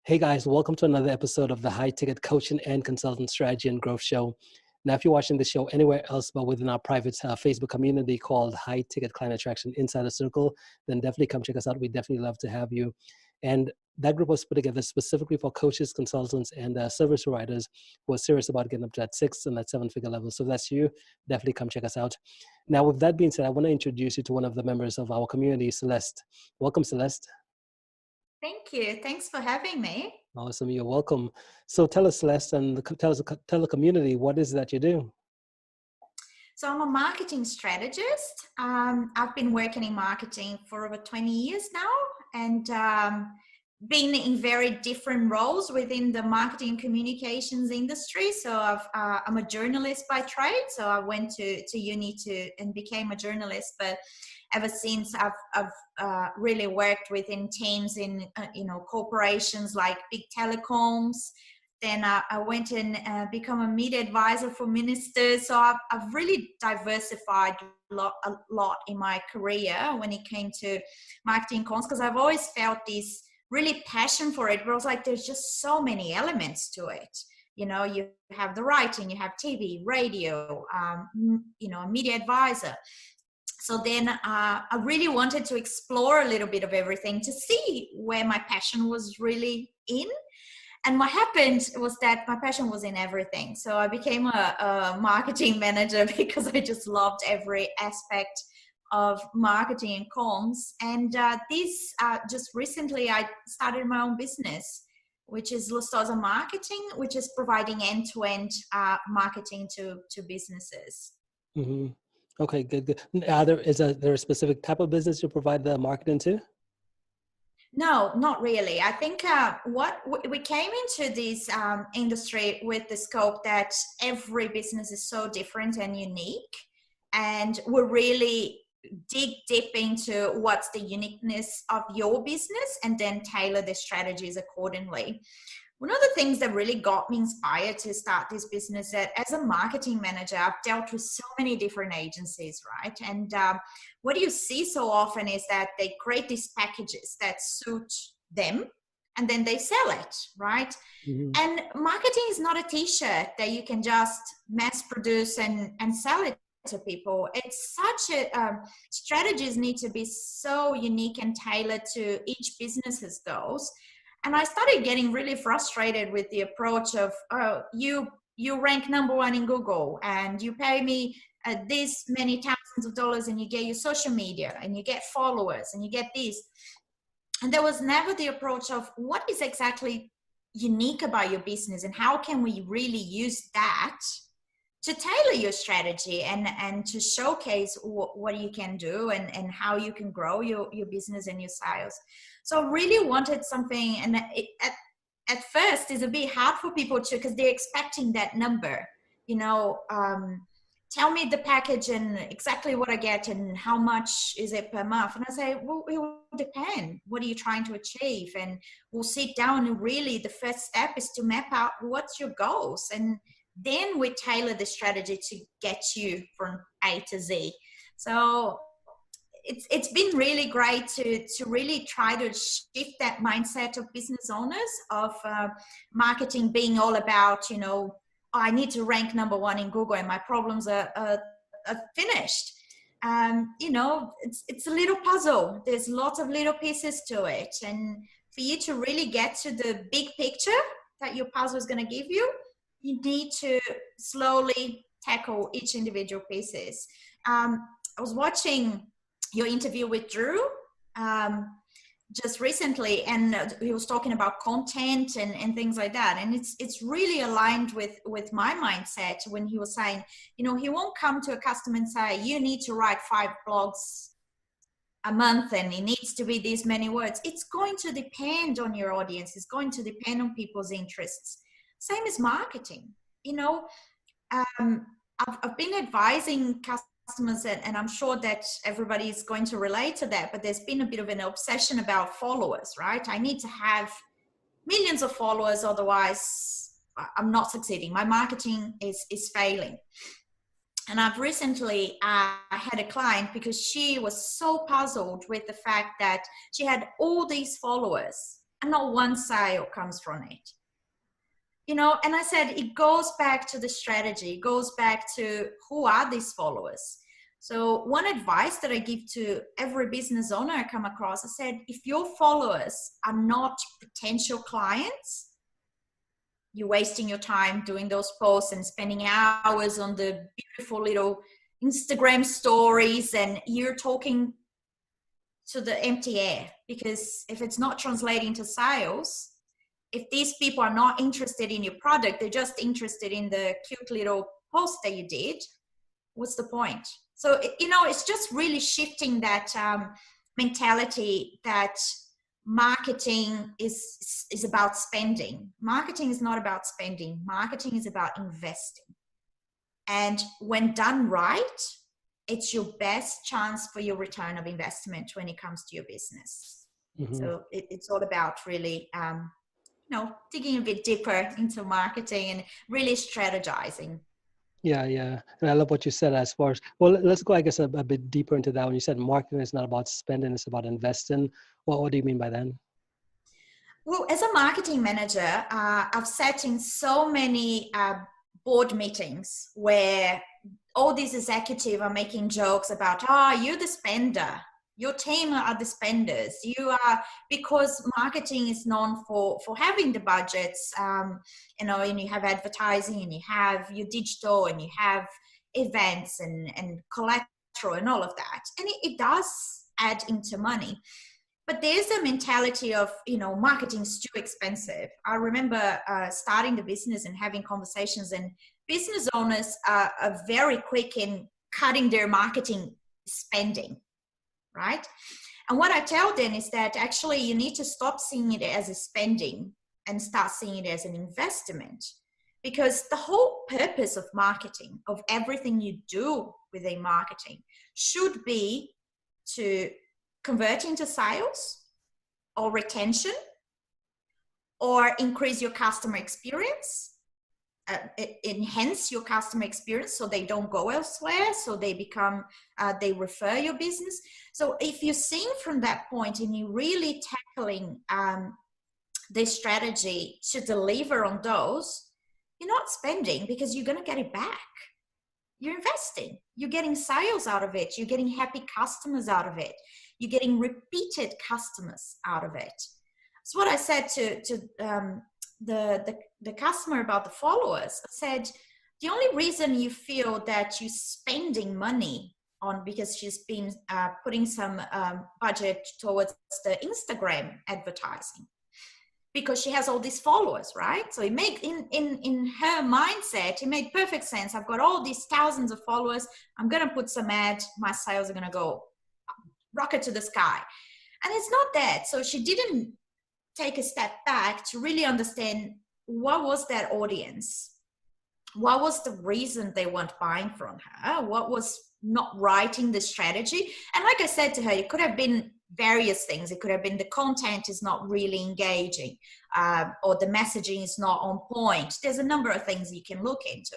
Hey guys, welcome to another episode of the High Ticket Coaching and Consultant Strategy and Growth Show. Now, if you're watching the show anywhere else but within our private Facebook community called High Ticket Client Attraction Insider Circle, then definitely come check us out. We'd definitely love to have you. And that group was put together specifically for coaches, consultants, and service providers who are serious about getting up to that 6 and that 7-figure level. So if that's you, definitely come check us out. Now, with that being said, I want to introduce you to one of the members of our community, Celeste. Welcome, Celeste. Thank you. Thanks for having me. Awesome. You're welcome. So tell us, Celeste, and tell the community, what is it that you do? So I'm a marketing strategist. I've been working in marketing for over 20 years now, and been in very different roles within the marketing and communications industry. So I'm a journalist by trade. So I went to uni and became a journalist, but ever since I've really worked within teams in corporations like big telecoms. Then I went and become a media advisor for ministers. So I've really diversified a lot in my career when it came to marketing comms, because I've always felt this really passion for it. But I was like, there's just so many elements to it. You know, you have the writing, you have TV, radio, a media advisor. So then I really wanted to explore a little bit of everything to see where my passion was really in. And what happened was that my passion was in everything. So I became a marketing manager because I just loved every aspect of marketing and comms. And just recently I started my own business, which is Lustosa Marketing, which is providing end-to-end marketing to businesses. Mm-hmm. Okay, good. Is there a specific type of business you provide the marketing to? No, not really. I think what we came into this industry with the scope that every business is so different and unique, and we're really dig deep into what's the uniqueness of your business and then tailor the strategies accordingly. One of the things that really got me inspired to start this business, that as a marketing manager, I've dealt with so many different agencies, right? And what you see so often is that they create these packages that suit them and then they sell it, right? Mm-hmm. And marketing is not a t-shirt that you can just mass produce and sell it to people. It's such a strategies need to be so unique and tailored to each business's goals. And I started getting really frustrated with the approach of, oh, you rank #1 in Google and you pay me this many thousands of dollars and you get your social media and you get followers and you get this. And there was never the approach of what is exactly unique about your business and how can we really use that to tailor your strategy and to showcase what you can do and how you can grow your business and your sales. So I really wanted something, and at first it's a bit hard for people to, because they're expecting that number, tell me the package and exactly what I get and how much is it per month. And I say, well, it will depend. What are you trying to achieve? And we'll sit down, and really the first step is to map out what's your goals, and then we tailor the strategy to get you from A to Z. So it's been really great to really try to shift that mindset of business owners of marketing being all about, I need to rank #1 in Google and my problems are finished. It's a little puzzle. There's lots of little pieces to it. And for you to really get to the big picture that your puzzle is going to give you, you need to slowly tackle each individual pieces. I was watching your interview with Drew just recently, and he was talking about content and things like that. And it's really aligned with my mindset when he was saying, he won't come to a customer and say, you need to write 5 blogs a month and it needs to be these many words. It's going to depend on your audience. It's going to depend on people's interests. Same as marketing. I've been advising customers, and I'm sure that everybody is going to relate to that, but there's been a bit of an obsession about followers, right? I need to have millions of followers, otherwise I'm not succeeding. My marketing is failing. And I've recently had a client because she was so puzzled with the fact that she had all these followers and not one sale comes from it. You know, and I said, it goes back to the strategy, it goes back to who are these followers. So one advice that I give to every business owner I come across, I said, if your followers are not potential clients, you're wasting your time doing those posts and spending hours on the beautiful little Instagram stories, and you're talking to the empty air, because if it's not translating to sales, if these people are not interested in your product, they're just interested in the cute little post that you did, what's the point? So, you know, it's just really shifting that mentality that marketing is about spending. Marketing is not about spending. Marketing is about investing. And when done right, it's your best chance for your return of investment when it comes to your business. So it's all about really, you know, digging a bit deeper into marketing and really strategizing. Yeah. And I love what you said as far as, well, let's go, I guess, a bit deeper into that. When you said marketing is not about spending, it's about investing. What do you mean by that? Well, as a marketing manager, I've sat in so many board meetings where all these executives are making jokes about, you're the spender. Your team are the spenders. You are, because marketing is known for having the budgets, you know, and you have advertising, and you have your digital, and you have events and collateral and all of that. And it does add into money. But there's a mentality of, you know, marketing is too expensive. I remember starting the business and having conversations, and business owners are very quick in cutting their marketing spending, right? And what I tell them is that actually you need to stop seeing it as a spending and start seeing it as an investment. Because the whole purpose of marketing, of everything you do within marketing, should be to convert into sales or retention, or increase your customer experience, enhance your customer experience so they don't go elsewhere, so they become, they refer your business. So if you're seeing from that point and you're really tackling this strategy to deliver on those, you're not spending, because you're going to get it back. You're investing. You're getting sales out of it. You're getting happy customers out of it. You're getting repeated customers out of it. So what I said to the customer about the followers, I said, the only reason you feel that you're spending money on, because she's been putting some budget towards the Instagram advertising, because she has all these followers, right? So it made in her mindset, it made perfect sense. I've got all these thousands of followers. I'm going to put some ad. My sales are going to go rocket to the sky. And it's not that. So she didn't take a step back to really understand, what was that audience? What was the reason they weren't buying from her? What was not right in the strategy? And like I said to her, it could have been various things. It could have been the content is not really engaging, or the messaging is not on point. There's a number of things you can look into.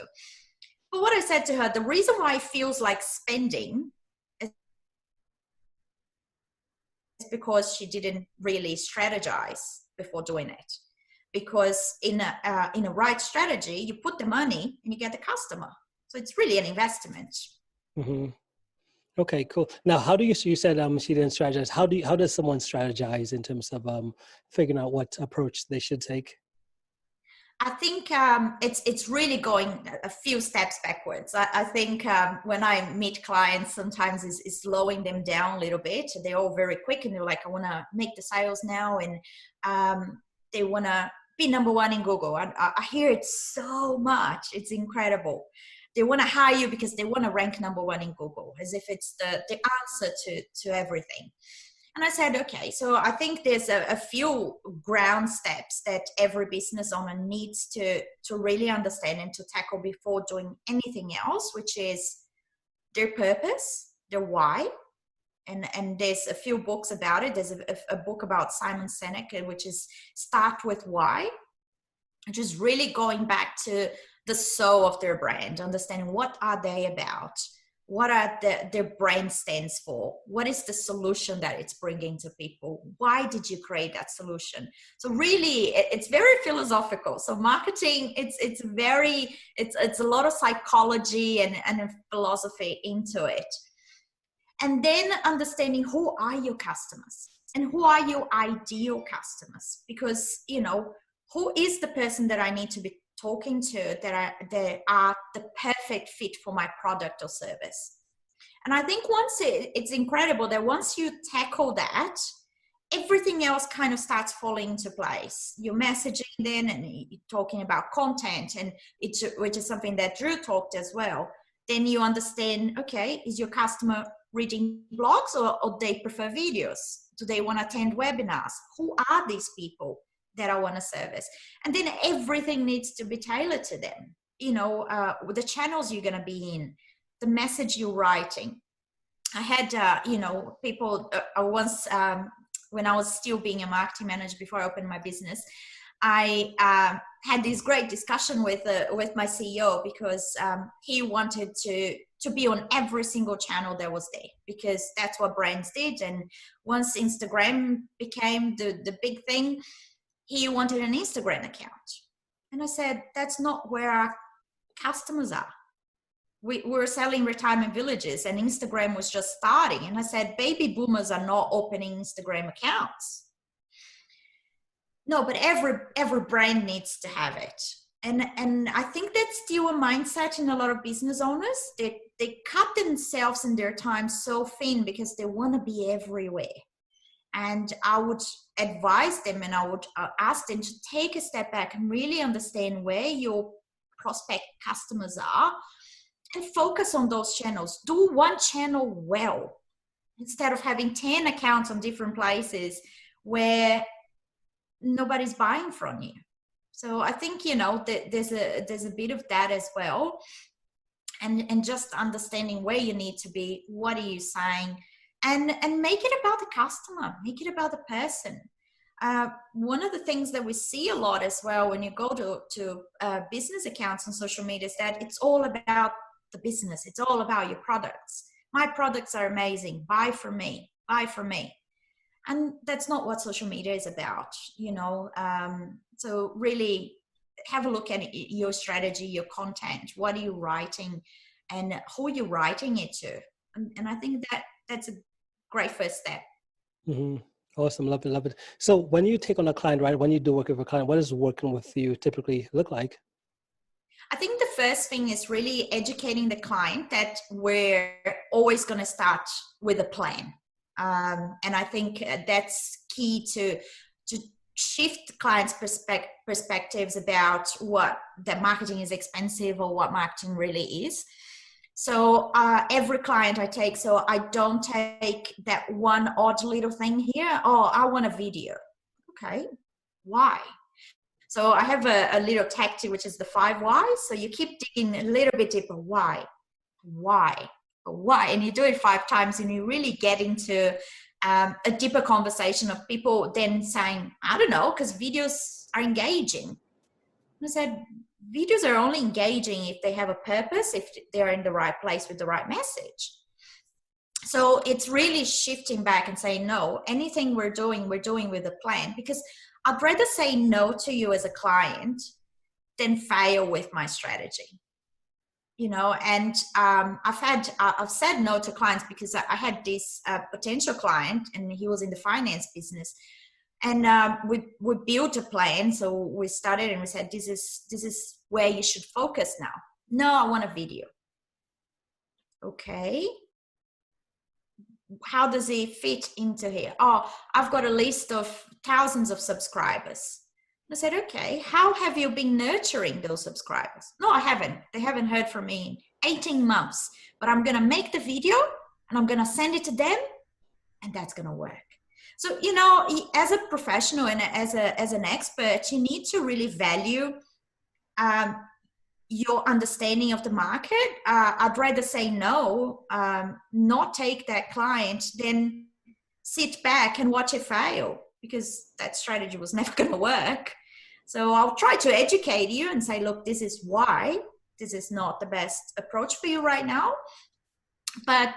But what I said to her, the reason why it feels like spending is because she didn't really strategize before doing it. Because in a right strategy, you put the money and you get the customer. So it's really an investment. Mm-hmm. Okay, cool. Now, how do you said she didn't strategize. How does someone strategize in terms of figuring out what approach they should take? I think it's really going a few steps backwards. I think when I meet clients, sometimes is slowing them down a little bit. They're all very quick and they're like, I want to make the sales now, and they want to be number one in Google. I hear it so much. It's incredible. They want to hire you because they want to rank number one in Google, as if it's the answer to everything. And I said, okay, so I think there's a few ground steps that every business owner needs to really understand and to tackle before doing anything else, which is their purpose, their why. And there's a few books about it. There's a book about Simon Sinek, which is Start With Why, which is really going back to the soul of their brand, understanding what are they about, what are their brand stands for, what is the solution that it's bringing to people, why did you create that solution. So really it's very philosophical. So marketing, it's a lot of psychology and philosophy into it. And then understanding who are your customers and who are your ideal customers, because who is the person that I need to be talking to that are the perfect fit for my product or service. And I think it's incredible that once you tackle that, everything else kind of starts falling into place. Your messaging then, and you're talking about content, and which is something that Drew talked as well. Then you understand, okay, is your customer reading blogs or they prefer videos? Do they want to attend webinars? Who are these people that I want to service? And then everything needs to be tailored to them. The channels you're going to be in, the message you're writing. I had, people once, when I was still being a marketing manager before I opened my business, I had this great discussion with my CEO, because he wanted to be on every single channel that was there, because that's what brands did. And once Instagram became the big thing, he wanted an Instagram account. And I said, that's not where our customers are. We were selling retirement villages and Instagram was just starting. And I said, baby boomers are not opening Instagram accounts. No, but every brand needs to have it. And I think that's still a mindset in a lot of business owners. They cut themselves and their time so thin because they want to be everywhere. And I would advise them, and I would ask them to take a step back and really understand where your prospect customers are and focus on those channels. Do one channel well instead of having 10 accounts on different places where nobody's buying from you. So I think, there's a bit of that as well. And just understanding where you need to be, what are you saying, and make it about the customer, make it about the person. One of the things that we see a lot as well when you go to business accounts on social media is that it's all about the business. It's all about your products. My products are amazing. Buy from me. Buy from me. And that's not what social media is about, So really have a look at your strategy, your content. What are you writing and who you're writing it to? And I think that's a great first step. Mm-hmm. Awesome. Love it. Love it. So when you take on a client, right, when you do work with a client, what does working with you typically look like? I think the first thing is really educating the client that we're always going to start with a plan. And I think that's key to shift clients' perspectives about what that marketing is expensive or what marketing really is. So every client I take, so I don't take that one odd little thing here. Oh, I want a video. Okay, why? So I have a little tactic, which is the 5 whys. So you keep digging a little bit deeper. Why? And you do it 5 times and you really get into a deeper conversation of people then saying, I don't know, because videos are engaging. And I said, videos are only engaging if they have a purpose, if they're in the right place with the right message. So it's really shifting back and saying, no, anything we're doing with a plan, because I'd rather say no to you as a client than fail with my strategy. And I've said no to clients because I had this potential client, and he was in the finance business, and we built a plan. So we started and we said, this is where you should focus now. No, I want a video. Okay. How does it fit into here? Oh, I've got a list of thousands of subscribers. I said, okay, how have you been nurturing those subscribers? No, I haven't. They haven't heard from me in 18 months, but I'm going to make the video and I'm going to send it to them, and that's going to work. So, as a professional and as an expert, you need to really value your understanding of the market. I'd rather say no, not take that client, than sit back and watch it fail, because that strategy was never going to work. So I'll try to educate you and say, look, this is why this is not the best approach for you right now. But,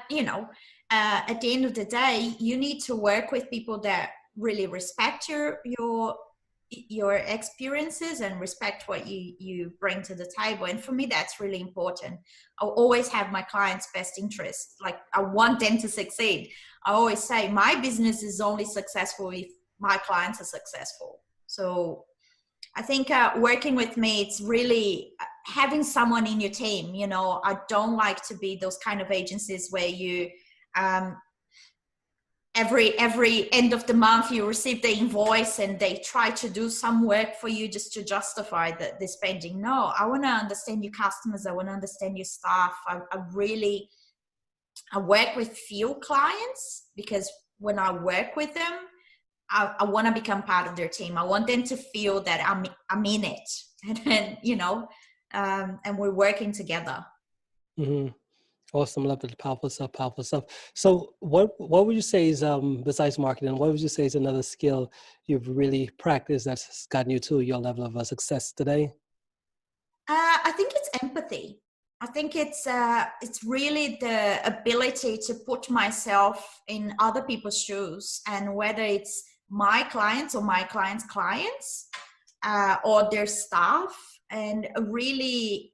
at the end of the day, you need to work with people that really respect your experiences and respect what you bring to the table. And for me, that's really important. I'll always have my clients' best interest. Like, I want them to succeed. I always say my business is only successful if my clients are successful. So I think working with me, it's really having someone in your team. I don't like to be those kind of agencies where you every end of the month you receive the invoice and they try to do some work for you just to justify the spending. No, I want to understand your customers. I want to understand your staff. I work with few clients because when I work with them, I want to become part of their team. I want them to feel that I'm in it, and then, and we're working together. Mm-hmm. Awesome. Love it. Powerful stuff. Powerful stuff. So what would you say is, besides marketing, what would you say is another skill you've really practiced that's gotten you to your level of success today? I think it's empathy. I think it's really the ability to put myself in other people's shoes, and whether it's my clients or my clients' clients, or their staff, and really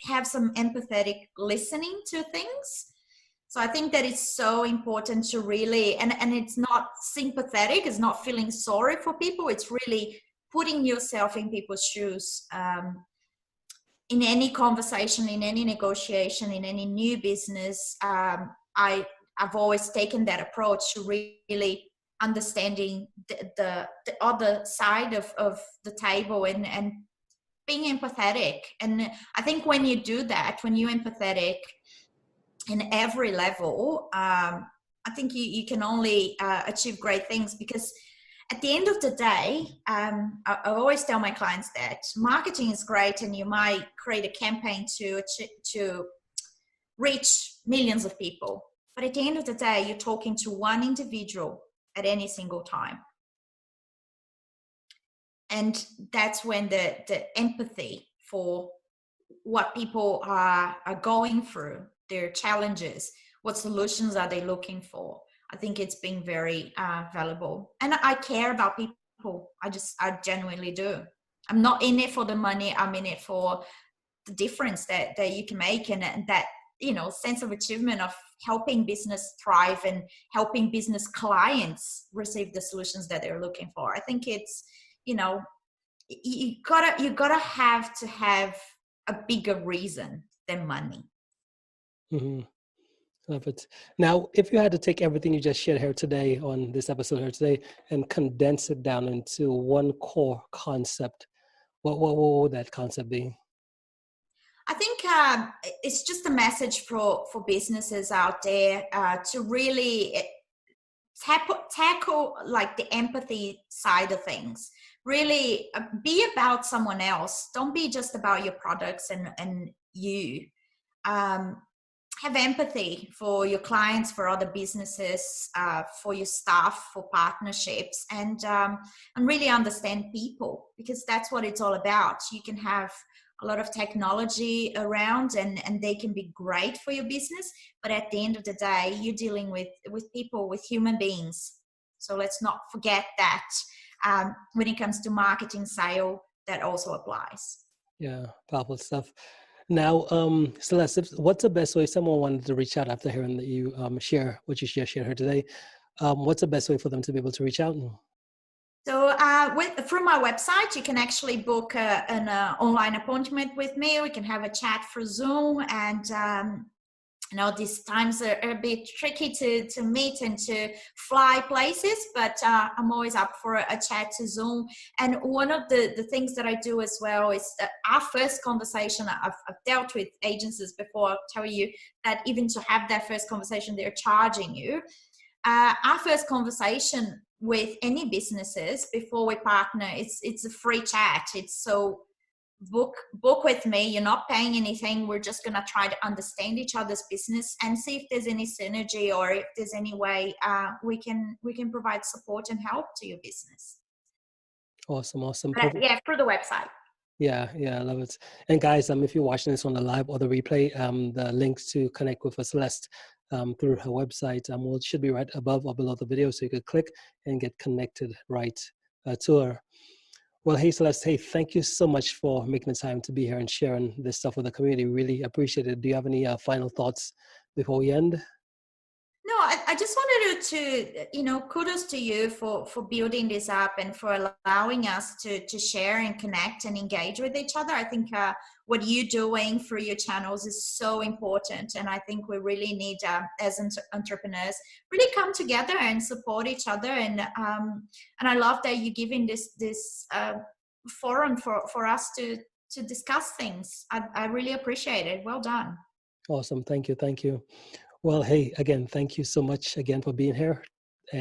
have some empathetic listening to things. So I think that it's so important to really, and it's not sympathetic, it's not feeling sorry for people, it's really putting yourself in people's shoes. In any conversation, in any negotiation, in any new business, I've always taken that approach to really understanding the other side of the table, and being empathetic. And I think when you do that, when you're empathetic in every level, I think you can only achieve great things, because at the end of the day, I always tell my clients that marketing is great, and you might create a campaign to reach millions of people. But at the end of the day, you're talking to one individual at any single time. And that's when the empathy for what people are going through, their challenges, what solutions are they looking for, I think it's been very valuable. And I care about people. I genuinely do. I'm not in it for the money. I'm in it for the difference that you can make, and that, sense of achievement of helping business thrive and helping business clients receive the solutions that they're looking for. I think it's, you gotta have a bigger reason than money. Mm-hmm. Love it. Now, if you had to take everything you just shared here today on this episode here today and condense it down into one core concept, what would that concept be? I think it's just a message for businesses out there to really tackle like the empathy side of things. Really be about someone else. Don't be just about your products and you. Have empathy for your clients, for other businesses, for your staff, for partnerships, and really understand people, because that's what it's all about. You can have a lot of technology around, and they can be great for your business, but at the end of the day, you're dealing with people, with human beings. So let's not forget that when it comes to marketing, sale, that also applies. Yeah, powerful stuff. Now, Celeste, what's the best way if someone wanted to reach out after hearing that you share what you just shared here today? What's the best way for them to be able to reach out? So through my website, you can actually book an online appointment with me. We can have a chat through Zoom, and these times are a bit tricky to meet and to fly places, but I'm always up for a chat to Zoom. And one of the things that I do as well is that our first conversation, I've dealt with agencies before, I'll tell you that even to have that first conversation, they're charging you. Our first conversation with any businesses before we partner, it's a free chat. It's so book with me. You're not paying anything. We're just going to try to understand each other's business and see if there's any synergy, or if there's any way we can provide support and help to your business. Awesome. But, yeah, through the website. Yeah, I love it. And guys, if you're watching this on the live or the replay, the links to connect with Celeste through her website should be right above or below the video, so you could click and get connected right to her. Well, hey Celeste, hey, thank you so much for making the time to be here and sharing this stuff with the community. Really appreciate it. Do you have any final thoughts before we end? No, I just wanted to kudos to you for building this up and for allowing us to share and connect and engage with each other. I think what you're doing through your channels is so important. And I think we really need, as entrepreneurs, really come together and support each other. And I love that you're giving this forum for us to discuss things. I really appreciate it. Well done. Awesome. Thank you. Well, hey, again, thank you so much again for being here.